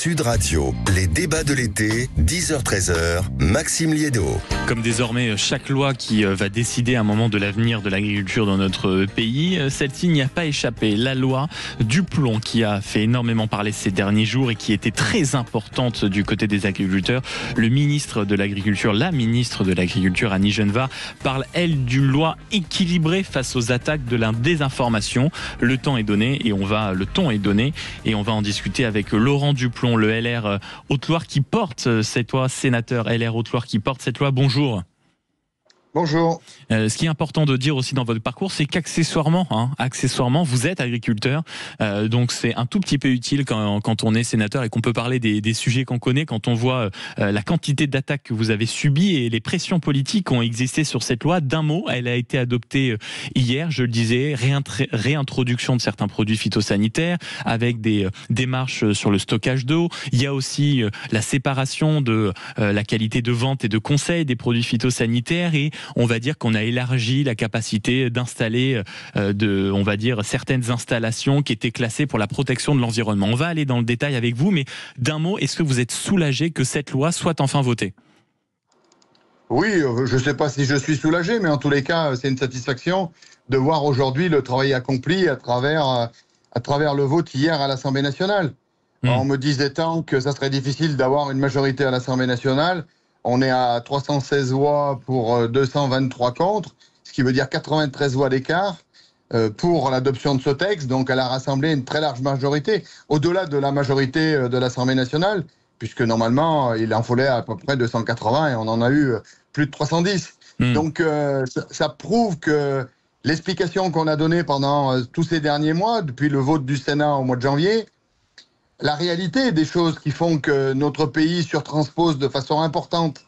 Sud Radio, les débats de l'été, 10h-13h, Maxime Liédot. Comme désormais chaque loi qui va décider à un moment de l'avenir de l'agriculture dans notre pays, celle-ci n'y a pas échappé. La loi du plomb qui a fait énormément parler ces derniers jours et qui était très importante du côté des agriculteurs. Le ministre de l'Agriculture, la ministre de l'Agriculture, Annie Genevard, parle, elle, d'une loi équilibrée face aux attaques de la désinformation. Le ton est donné et on va en discuter avec Laurent Duplon, le LR Haute-Loire qui porte cette loi, sénateur LR Haute-Loire qui porte cette loi. Bonjour. Bonjour. Ce qui est important de dire aussi dans votre parcours, c'est qu'accessoirement, vous êtes agriculteur. Donc c'est un tout petit peu utile quand on est sénateur et qu'on peut parler des sujets qu'on connaît, quand on voit la quantité d'attaques que vous avez subies et les pressions politiques qui ont existé sur cette loi. D'un mot, elle a été adoptée hier, je le disais, réintroduction de certains produits phytosanitaires avec des démarches sur le stockage d'eau. Il y a aussi la séparation de la qualité de vente et de conseil des produits phytosanitaires et on va dire qu'on a élargi la capacité d'installer certaines installations qui étaient classées pour la protection de l'environnement. On va aller dans le détail avec vous, mais d'un mot, est-ce que vous êtes soulagé que cette loi soit enfin votée ? Oui, je ne sais pas si je suis soulagé, mais en tous les cas, c'est une satisfaction de voir aujourd'hui le travail accompli à travers le vote hier à l'Assemblée nationale. On me disait tant que ça serait difficile d'avoir une majorité à l'Assemblée nationale. On est à 316 voix pour 223 contre, ce qui veut dire 93 voix d'écart pour l'adoption de ce texte. Donc, elle a rassemblé une très large majorité, au-delà de la majorité de l'Assemblée nationale, puisque normalement, il en fallait à peu près 280 et on en a eu plus de 310. Donc, ça prouve que l'explication qu'on a donnée pendant tous ces derniers mois, depuis le vote du Sénat au mois de janvier, la réalité des choses qui font que notre pays surtranspose de façon importante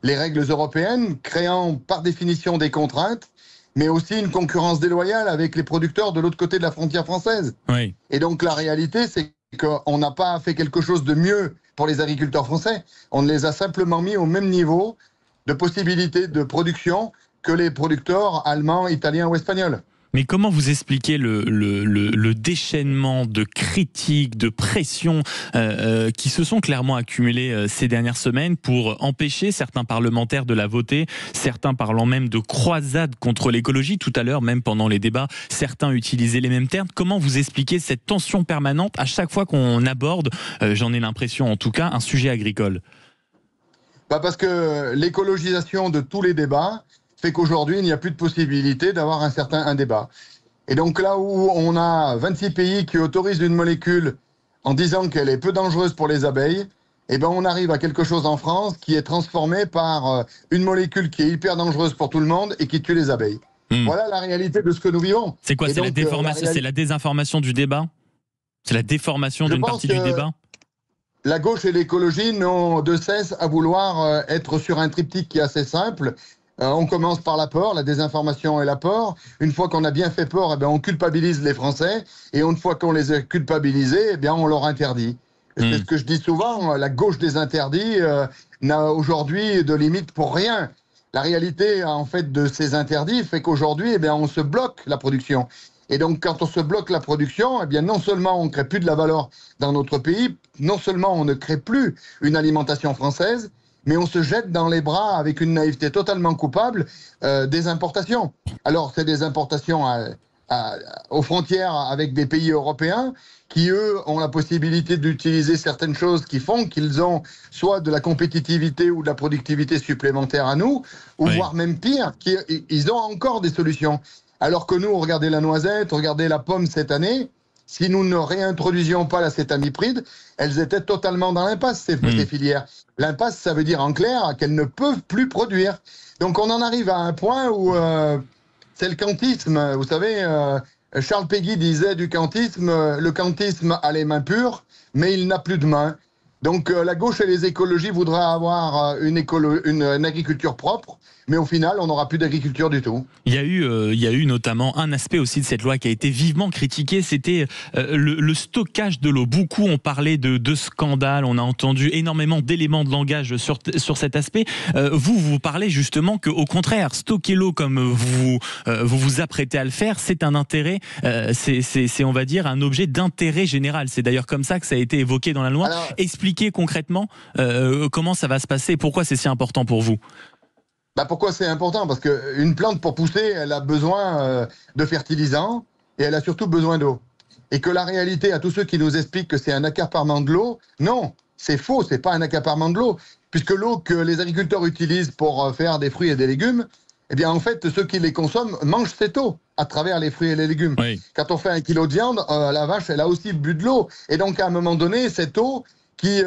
les règles européennes, créant par définition des contraintes, mais aussi une concurrence déloyale avec les producteurs de l'autre côté de la frontière française. Oui. Et donc la réalité, c'est qu'on n'a pas fait quelque chose de mieux pour les agriculteurs français. On les a simplement mis au même niveau de possibilité de production que les producteurs allemands, italiens ou espagnols. Mais comment vous expliquez le déchaînement de critiques, de pressions qui se sont clairement accumulées ces dernières semaines pour empêcher certains parlementaires de la voter, certains parlant même de croisade contre l'écologie. Tout à l'heure, même pendant les débats, certains utilisaient les mêmes termes. Comment vous expliquez cette tension permanente à chaque fois qu'on aborde, j'en ai l'impression en tout cas, un sujet agricole ? Parce que l'écologisation de tous les débats fait qu'aujourd'hui, il n'y a plus de possibilité d'avoir un débat. Et donc là où on a 26 pays qui autorisent une molécule en disant qu'elle est peu dangereuse pour les abeilles, eh ben on arrive à quelque chose en France qui est transformé par une molécule qui est hyper dangereuse pour tout le monde et qui tue les abeilles. Voilà la réalité de ce que nous vivons. C'est quoi ? C'est c'est la désinformation du débat ? C'est la déformation d'une partie du débat ? La gauche et l'écologie n'ont de cesse à vouloir être sur un triptyque qui est assez simple. On commence par la peur, la désinformation et la peur. Une fois qu'on a bien fait peur, eh bien, on culpabilise les Français. Et une fois qu'on les a culpabilisés, eh bien, on leur interdit. C'est ce que je dis souvent, la gauche des interdits n'a aujourd'hui de limite pour rien. La réalité, en fait, de ces interdits fait qu'aujourd'hui, eh bien, on se bloque la production. Et donc, quand on se bloque la production, eh bien, non seulement on ne crée plus de la valeur dans notre pays, non seulement on ne crée plus une alimentation française, mais on se jette dans les bras avec une naïveté totalement coupable des importations. Alors, c'est des importations aux frontières avec des pays européens qui, eux, ont la possibilité d'utiliser certaines choses qui font qu'ils ont soit de la compétitivité ou de la productivité supplémentaire à nous, ou voire même pire, ils ont encore des solutions. Alors que nous, regardez la noisette, regardez la pomme cette année, si nous ne réintroduisions pas l'acétamipride, elles étaient totalement dans l'impasse, ces filières. L'impasse, ça veut dire en clair qu'elles ne peuvent plus produire. Donc on en arrive à un point où c'est le kantisme. Vous savez, Charles Péguy disait du kantisme, le kantisme a les mains pures, mais il n'a plus de mains. Donc la gauche et les écologies voudraient avoir une agriculture propre, mais au final, on n'aura plus d'agriculture du tout. Il y a eu notamment un aspect aussi de cette loi qui a été vivement critiqué, c'était le stockage de l'eau. Beaucoup ont parlé de scandale, on a entendu énormément d'éléments de langage sur cet aspect. Vous parlez justement qu'au contraire, stocker l'eau comme vous vous apprêtez à le faire, c'est un intérêt, c'est on va dire un objet d'intérêt général. C'est d'ailleurs comme ça que ça a été évoqué dans la loi. Alors, expliquer concrètement comment ça va se passer et pourquoi c'est si important pour vous? Pourquoi c'est important? Parce qu'une plante, pour pousser, elle a besoin de fertilisants et elle a surtout besoin d'eau. Et que la réalité, à tous ceux qui nous expliquent que c'est un accaparement de l'eau, non, c'est faux, c'est pas un accaparement de l'eau. Puisque l'eau que les agriculteurs utilisent pour faire des fruits et des légumes, eh bien, en fait, ceux qui les consomment mangent cette eau à travers les fruits et les légumes. Oui. Quand on fait 1 kilo de viande, la vache, elle a aussi bu de l'eau. Et donc, à un moment donné, cette eau qui,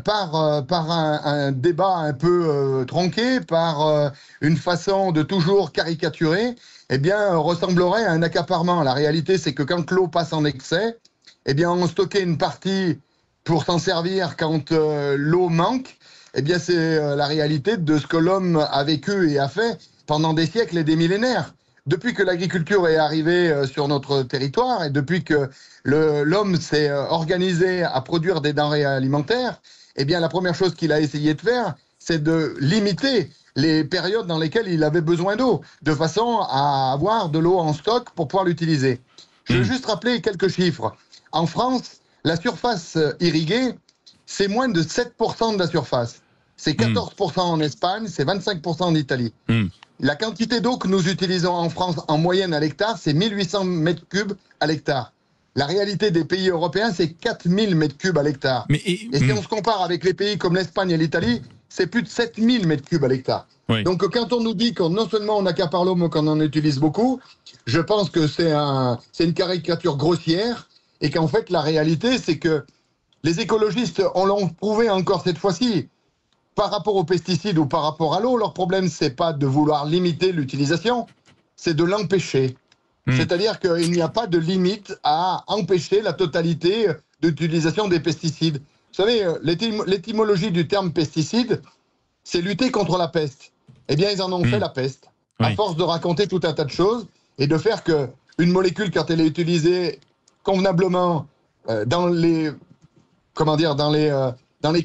par un débat un peu tronqué, par une façon de toujours caricaturer, eh bien, ressemblerait à un accaparement. La réalité, c'est que quand l'eau passe en excès, eh bien, on stockait une partie pour s'en servir quand l'eau manque. Eh bien, c'est la réalité de ce que l'homme a vécu et a fait pendant des siècles et des millénaires. Depuis que l'agriculture est arrivée sur notre territoire et depuis que l'homme s'est organisé à produire des denrées alimentaires, eh bien, la première chose qu'il a essayé de faire, c'est de limiter les périodes dans lesquelles il avait besoin d'eau, de façon à avoir de l'eau en stock pour pouvoir l'utiliser. Je veux juste rappeler quelques chiffres. En France, la surface irriguée, c'est moins de 7% de la surface. C'est 14% en Espagne, c'est 25% en Italie. La quantité d'eau que nous utilisons en France en moyenne à l'hectare, c'est 1800 mètres cubes à l'hectare. La réalité des pays européens, c'est 4000 mètres cubes à l'hectare. Et si on se compare avec les pays comme l'Espagne et l'Italie, c'est plus de 7000 mètres cubes à l'hectare. Oui. Donc quand on nous dit que non seulement on accapare l'eau, mais qu'on en utilise beaucoup, je pense que c'est une caricature grossière et qu'en fait la réalité, c'est que les écologistes, on l'ont prouvé encore cette fois-ci, par rapport aux pesticides ou par rapport à l'eau, leur problème, c'est pas de vouloir limiter l'utilisation, c'est de l'empêcher. C'est-à-dire qu'il n'y a pas de limite à empêcher la totalité d'utilisation des pesticides. Vous savez, l'étymologie du terme pesticide, c'est lutter contre la peste. Eh bien, ils en ont fait la peste. Oui. À force de raconter tout un tas de choses et de faire qu'une molécule, quand elle est utilisée convenablement dans les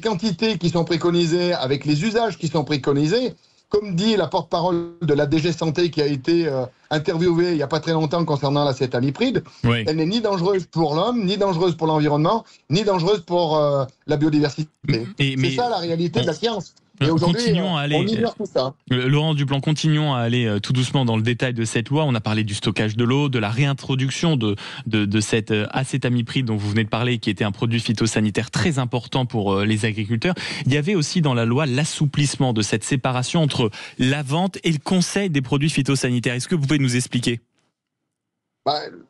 quantités qui sont préconisées, avec les usages qui sont préconisés, comme dit la porte-parole de la DG Santé qui a été interviewée il n'y a pas très longtemps concernant l'acétamipride, oui. Elle n'est ni dangereuse pour l'homme, ni dangereuse pour l'environnement, ni dangereuse pour la biodiversité. C'est ça la réalité de la science. Et aujourd'hui, on ignore tout ça. Laurent Duplan, continuons à aller tout doucement dans le détail de cette loi. On a parlé du stockage de l'eau, de la réintroduction de cette acétamipride dont vous venez de parler, qui était un produit phytosanitaire très important pour les agriculteurs. Il y avait aussi dans la loi l'assouplissement de cette séparation entre la vente et le conseil des produits phytosanitaires. Est-ce que vous pouvez nous expliquer ?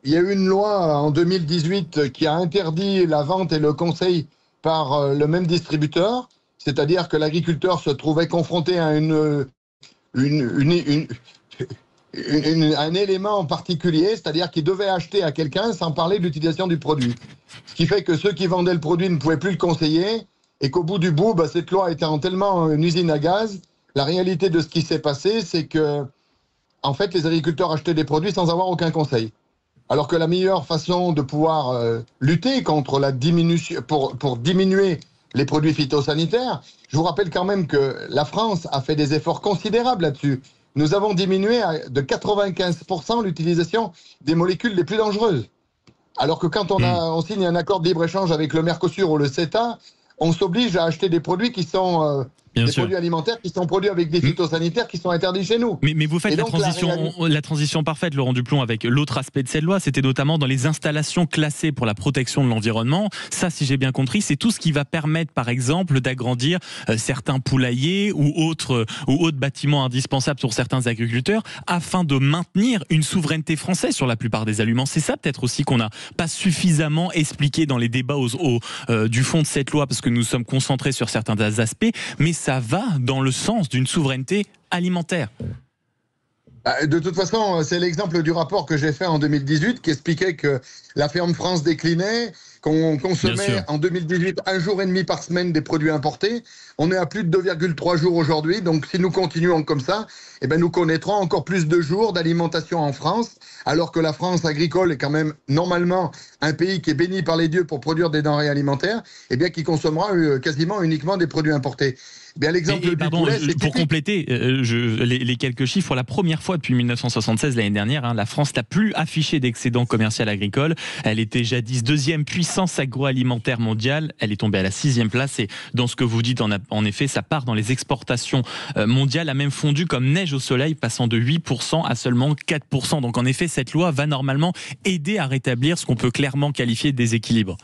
Il y a eu une loi en 2018 qui a interdit la vente et le conseil par le même distributeur. C'est-à-dire que l'agriculteur se trouvait confronté à un élément particulier, c'est-à-dire qu'il devait acheter à quelqu'un sans parler de l'utilisation du produit. Ce qui fait que ceux qui vendaient le produit ne pouvaient plus le conseiller et qu'au bout du bout, cette loi étant tellement une usine à gaz, la réalité de ce qui s'est passé, c'est que en fait, les agriculteurs achetaient des produits sans avoir aucun conseil. Alors que la meilleure façon de pouvoir lutter contre la diminution, pour diminuer les produits phytosanitaires, je vous rappelle quand même que la France a fait des efforts considérables là-dessus. Nous avons diminué de 95% l'utilisation des molécules les plus dangereuses. Alors que quand on signe un accord de libre-échange avec le Mercosur ou le CETA, on s'oblige à acheter des produits qui sont produits alimentaires qui sont produits avec des phytosanitaires qui sont interdits chez nous. Mais vous faites la transition parfaite, Laurent Duplan, avec l'autre aspect de cette loi, c'était notamment dans les installations classées pour la protection de l'environnement. Ça, si j'ai bien compris, c'est tout ce qui va permettre, par exemple, d'agrandir certains poulaillers ou autres bâtiments indispensables pour certains agriculteurs, afin de maintenir une souveraineté française sur la plupart des aliments. C'est ça peut-être aussi qu'on n'a pas suffisamment expliqué dans les débats du fond de cette loi, parce que nous sommes concentrés sur certains aspects, mais ça va dans le sens d'une souveraineté alimentaire. De toute façon, c'est l'exemple du rapport que j'ai fait en 2018 qui expliquait que la ferme France déclinait, qu'on consommait en 2018 1 jour et demi par semaine des produits importés. On est à plus de 2,3 jours aujourd'hui. Donc si nous continuons comme ça, nous connaîtrons encore plus de jours d'alimentation en France, alors que la France agricole est quand même normalement un pays qui est béni par les dieux pour produire des denrées alimentaires, qui consommera quasiment uniquement des produits importés. L'exemple du poulet, pour compléter les quelques chiffres, pour la première fois depuis 1976, l'année dernière, la France n'a plus affiché d'excédent commercial agricole. Elle était jadis deuxième puissance puissance agroalimentaire mondiale, elle est tombée à la 6e place. Et dans ce que vous dites, en effet, sa part dans les exportations mondiales a même fondu comme neige au soleil, passant de 8% à seulement 4%. Donc en effet, cette loi va normalement aider à rétablir ce qu'on peut clairement qualifier de déséquilibre.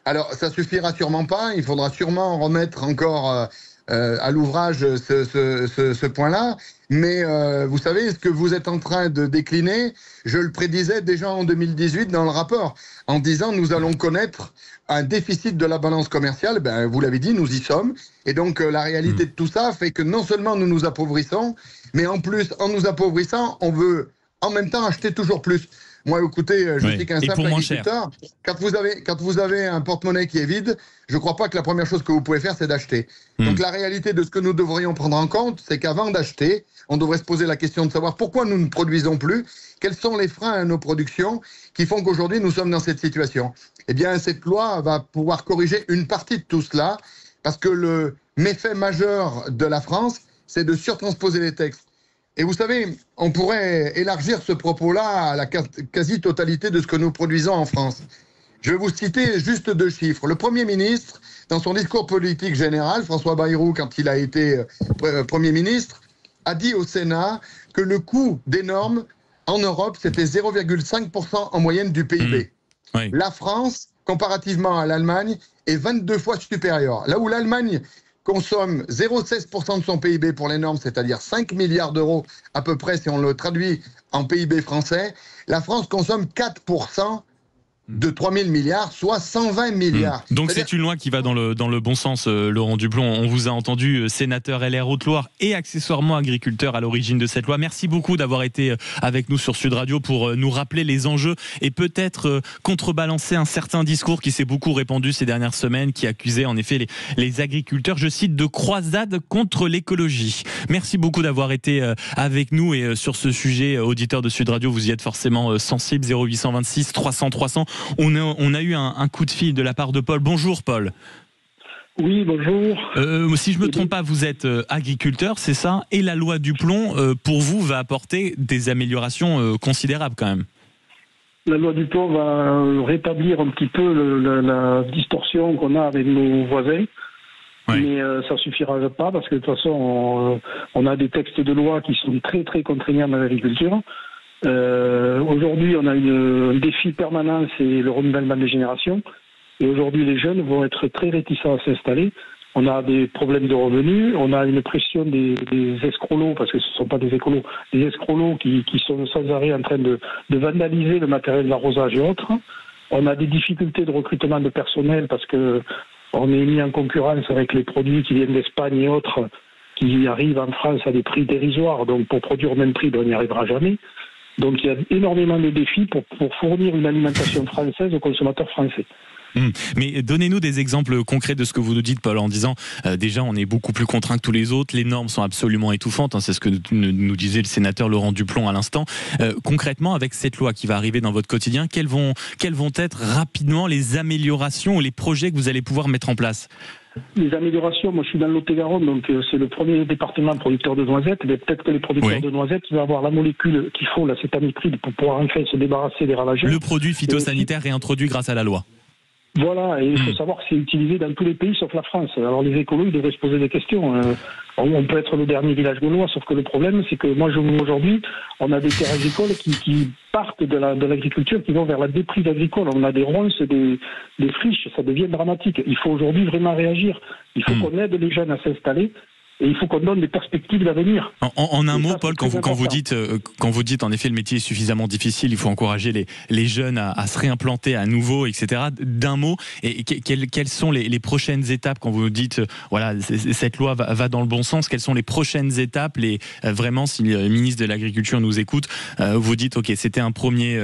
Alors, ça suffira sûrement pas. Il faudra sûrement remettre encore à l'ouvrage ce point-là. Mais vous savez, ce que vous êtes en train de décliner, je le prédisais déjà en 2018 dans le rapport, en disant nous allons connaître un déficit de la balance commerciale. Ben, vous l'avez dit, nous y sommes. Et donc, la réalité de tout ça fait que non seulement nous nous appauvrissons, mais en plus, en nous appauvrissant, on veut en même temps acheter toujours plus. Moi, écoutez, je suis qu'un simple agriculteur. Quand vous avez un porte-monnaie qui est vide, je ne crois pas que la première chose que vous pouvez faire, c'est d'acheter. Donc la réalité de ce que nous devrions prendre en compte, c'est qu'avant d'acheter, on devrait se poser la question de savoir pourquoi nous ne produisons plus, quels sont les freins à nos productions qui font qu'aujourd'hui nous sommes dans cette situation. Eh bien, cette loi va pouvoir corriger une partie de tout cela, parce que le méfait majeur de la France, c'est de surtransposer les textes. Et vous savez, on pourrait élargir ce propos-là à la quasi-totalité de ce que nous produisons en France. Je vais vous citer juste 2 chiffres. Le Premier ministre, dans son discours politique général, François Bayrou, quand il a été Premier ministre, a dit au Sénat que le coût des normes en Europe, c'était 0,5% en moyenne du PIB. Oui. La France, comparativement à l'Allemagne, est 22 fois supérieure. Là où l'Allemagne consomme 0,16% de son PIB pour les normes, c'est-à-dire 5 milliards d'euros à peu près si on le traduit en PIB français, la France consomme 4% de 3 000 milliards, soit 120 milliards. Donc c'est une loi qui va dans le bon sens, Laurent Duplon. On vous a entendu, sénateur LR Haute-Loire et accessoirement agriculteur à l'origine de cette loi. Merci beaucoup d'avoir été avec nous sur Sud Radio pour nous rappeler les enjeux et peut-être contrebalancer un certain discours qui s'est beaucoup répandu ces dernières semaines, qui accusait en effet les agriculteurs, je cite, de croisade contre l'écologie. Merci beaucoup d'avoir été avec nous et sur ce sujet, auditeur de Sud Radio, vous y êtes forcément sensible. 0826 300 300. On a eu un coup de fil de la part de Paul. Bonjour Paul. Oui, bonjour. Si je ne me trompe pas, vous êtes agriculteur, c'est ça? Et la loi Duplon, pour vous, va apporter des améliorations considérables quand même. La loi Duplon va rétablir un petit peu la distorsion qu'on a avec nos voisins. Oui. Mais ça ne suffira pas parce que de toute façon, on a des textes de loi qui sont très très contraignants dans l'agriculture. Aujourd'hui, on a un défi permanent, c'est le renouvellement des générations. Et aujourd'hui, les jeunes vont être très réticents à s'installer. On a des problèmes de revenus, on a une pression des escrolos, parce que ce ne sont pas des écolos, des escrolos qui sont sans arrêt en train de vandaliser le matériel d'arrosage et autres. On a des difficultés de recrutement de personnel parce que on est mis en concurrence avec les produits qui viennent d'Espagne et autres, qui arrivent en France à des prix dérisoires. Donc pour produire au même prix, on n'y arrivera jamais. Donc il y a énormément de défis pour fournir une alimentation française aux consommateurs français. Mais donnez-nous des exemples concrets de ce que vous nous dites, Paul, en disant déjà on est beaucoup plus contraint que tous les autres, les normes sont absolument étouffantes, hein, c'est ce que nous disait le sénateur Laurent Duplon à l'instant. Concrètement, avec cette loi qui va arriver dans votre quotidien, quelles vont être rapidement les améliorations ou les projets que vous allez pouvoir mettre en place? Les améliorations, moi je suis dans le Lot-et-Garonne, donc c'est le premier département producteur de noisettes, mais peut-être que les producteurs de noisettes vont avoir la molécule qu'il faut, l'acétamipride, pour pouvoir enfin se débarrasser des ravageurs. Le produit phytosanitaire réintroduit grâce à la loi. Voilà, et il faut savoir que c'est utilisé dans tous les pays sauf la France. Alors les écolos, ils devraient se poser des questions. On peut être le dernier village gaulois, sauf que le problème, c'est que moi, je vois aujourd'hui, on a des terres agricoles qui partent de l'agriculture, qui vont vers la déprise agricole. On a des ronces, des friches, ça devient dramatique. Il faut aujourd'hui vraiment réagir. Il faut qu'on aide les jeunes à s'installer. Et il faut qu'on donne des perspectives d'avenir. En un mot, Paul, quand vous dites en effet le métier est suffisamment difficile, il faut encourager les jeunes à se réimplanter à nouveau, etc. D'un mot, et quelles sont les prochaines étapes quand vous dites voilà cette loi va dans le bon sens? Quelles sont les prochaines étapes? Vraiment, si le ministre de l'Agriculture nous écoute, vous dites ok, c'était un premier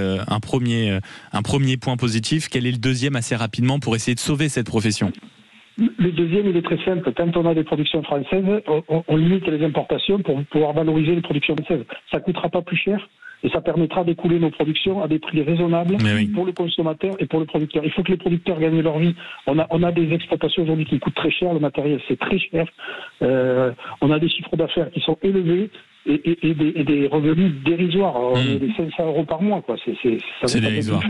point positif. Quel est le deuxième assez rapidement pour essayer de sauver cette profession? Le deuxième, il est très simple. Quand on a des productions françaises, on limite les importations pour pouvoir valoriser les productions françaises. Ça ne coûtera pas plus cher et ça permettra d'écouler nos productions à des prix raisonnables pour le consommateur et pour le producteur. Il faut que les producteurs gagnent leur vie. On a des exploitations aujourd'hui qui coûtent très cher, le matériel c'est très cher. On a des chiffres d'affaires qui sont élevés et des revenus dérisoires. On est des 500 € par mois, quoi. C'est dérisoire.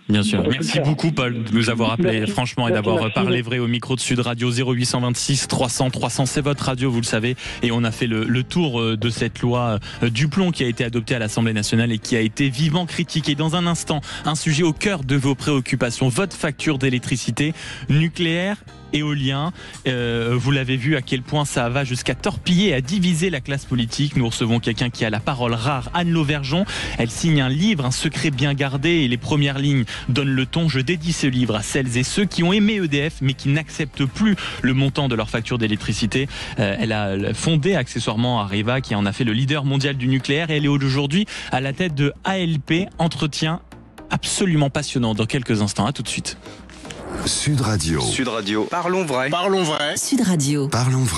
Bien sûr. Merci beaucoup, Paul, de nous avoir appelé, franchement, et d'avoir parlé vrai au micro de Sud Radio. 0826 300 300, c'est votre radio, vous le savez. Et on a fait le tour de cette loi Duplon qui a été adoptée à l'Assemblée nationale et qui a été vivement critiquée. Dans un instant, un sujet au cœur de vos préoccupations, votre facture d'électricité nucléaire, éolien. Vous l'avez vu à quel point ça va jusqu'à torpiller et à diviser la classe politique. Nous recevons quelqu'un qui a la parole rare, Anne Lauvergeon. Elle signe un livre, un secret bien gardé, et les premières lignes donnent le ton. Je dédie ce livre à celles et ceux qui ont aimé EDF mais qui n'acceptent plus le montant de leur facture d'électricité. Elle a fondé accessoirement Areva, qui en a fait le leader mondial du nucléaire, et elle est aujourd'hui à la tête de ALP. Entretien absolument passionnant dans quelques instants. À tout de suite. Sud Radio. Sud Radio. Parlons vrai. Parlons vrai. Sud Radio. Parlons vrai.